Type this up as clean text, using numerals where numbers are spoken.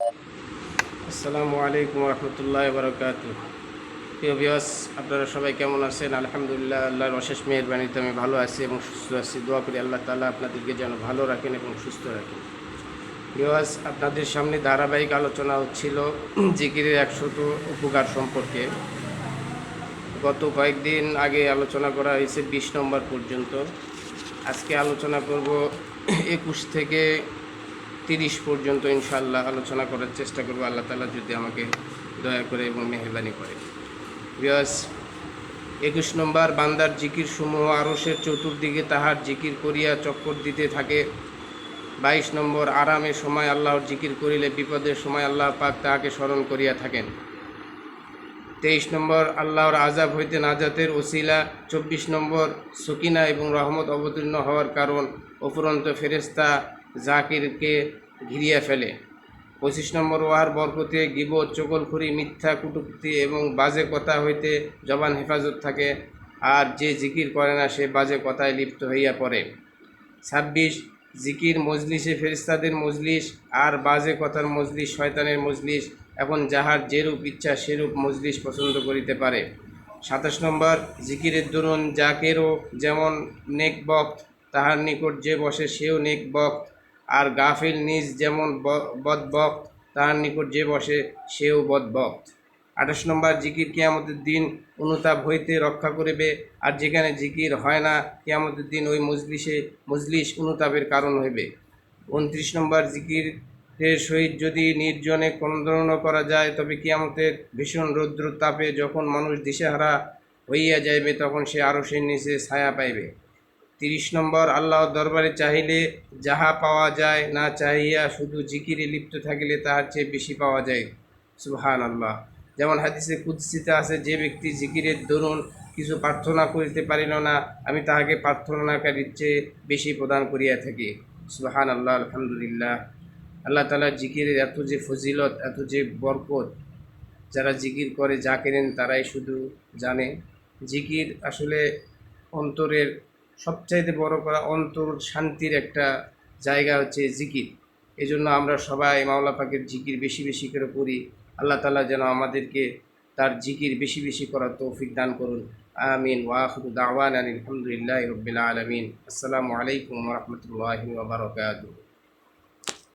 আসসালামু আলাইকুম রহমতুল্লাহ বারকাতু। প্রিয় ভিউয়ার্স, আপনারা সবাই কেমন আছেন? আলহামদুলিল্লাহ, আল্লাহর অশেষ মেহেরবানিতে আমি ভালো আছি এবং সুস্থ আছি। দোয়া করি আল্লাহ তাআলা আপনাদেরকে যেন ভালো রাখেন এবং সুস্থ রাখেন। ভিউয়ার্স, আপনাদের সামনে ধারাবাহিক আলোচনা হচ্ছিল জিকিরের 100 উপকার সম্পর্কে। গত কয়েকদিন আগে আলোচনা করা হয়েছে 20 নম্বর পর্যন্ত। আজকে আলোচনা করব 21 থেকে 30 পর্যন্ত ইনশাআল্লাহ আলোচনা করার চেষ্টা করব, আল্লাহ তাআলা যদি আমাকে দয়া করে এবং মেহেরবানি করে। ভিউয়ার্স, 21 নম্বর, বান্দার জিকির সমূহ আরশের চতুর্দিকে তাহার জিকির করিয়া চক্কর দিতে থাকে। 22 নম্বর, আরামের সময় আল্লাহর জিকির করিলে বিপদের সময় আল্লাহ পাক তাহাকে স্মরণ করিয়া থাকেন। 23 নম্বর, আল্লাহর আযাব হইতে নাজাতের ওসিলা। 24 নম্বর, সকিনা এবং রহমত অবতীর্ণ হওয়ার কারণ। অফুরন্ত ফেরেশতা জাকিরকে ঘিরিয়া ফেলে। 25 নম্বর, ওয়ার বরকতে গীবত, চগলখড়ি, মিথ্যা কটূক্তি এবং বাজে কথা হইতে জবান হেফাজত থাকে, আর যে জিকির করে না সে বাজে কথায় লিপ্ত হইয়া পড়ে। 26, জিকির মজলিসে ফেরেশতাদের মজলিস, আর বাজে কথার মজলিস শয়তানের মজলিস। এখন যাহার যেরূপ ইচ্ছা সেরূপ মজলিস পছন্দ করিতে পারে। 27 নম্বর, জিকিরের দরুন জাকেরও যেমন নেক বক্ত, তাহার নিকট যে বসে সেও নেক বক্ত, আর গাফিল নিজ যেমন বদবক্ত, তাহার নিকট যে বসে সেও বদবক্ত। 28 নম্বর, জিকির কিয়ামতের দিন অনুতাপ হইতে রক্ষা করিবে, আর যেখানে জিকির হয় না কিয়ামতের দিন ওই মজলিস অনুতাপের কারণ হইবে। 29 নম্বর, জিকিরের সহিত যদি নির্জনে ক্রন্দন করা যায় তবে কিয়ামতের ভীষণ রৌদ্র তাপে যখন মানুষ দিশেহারা হইয়া যাইবে তখন সে আরশের নিচে ছায়া পাইবে। 30 নম্বর, আল্লাহর দরবারে চাহিলে যাহা পাওয়া যায়, না চাহিয়া শুধু জিকিরে লিপ্ত থাকিলে তাহার চেয়ে বেশি পাওয়া যায়। সুবহানাল্লাহ। যেমন হাদিসে কুদসিতে আছে, যে ব্যক্তি জিকিরের দরুন কিছু প্রার্থনা করিতে পারিল না, আমি তাহাকে প্রার্থনাকারীর চেয়ে বেশি প্রদান করিয়া থাকি। সুবহানাল্লাহ, আলহামদুলিল্লাহ। আল্লাহ তাআলার জিকিরের এত যে ফজিলত, এত যে বরকত, যারা জিকির করে জাকিরিন তারাই শুধু জানে। জিকির আসলে অন্তরের সবচাইতে বড় করা, অন্তর শান্তির একটা জায়গা হচ্ছে জিকির। এজন্য আমরা সবাই মাওলা পাকের জিকির বেশি বেশি করে করি। আল্লাহ তাআলা যেন আমাদেরকে তার জিকির বেশি বেশি করার তৌফিক দান করুন। আমিন। ওয়া আখিরু দাওয়ানা আলহামদুলিল্লাহি রাব্বিল আলামিন। আসসালামু আলাইকুম ওয়া রাহমাতুল্লাহি ওয়া বারাকাতুহু।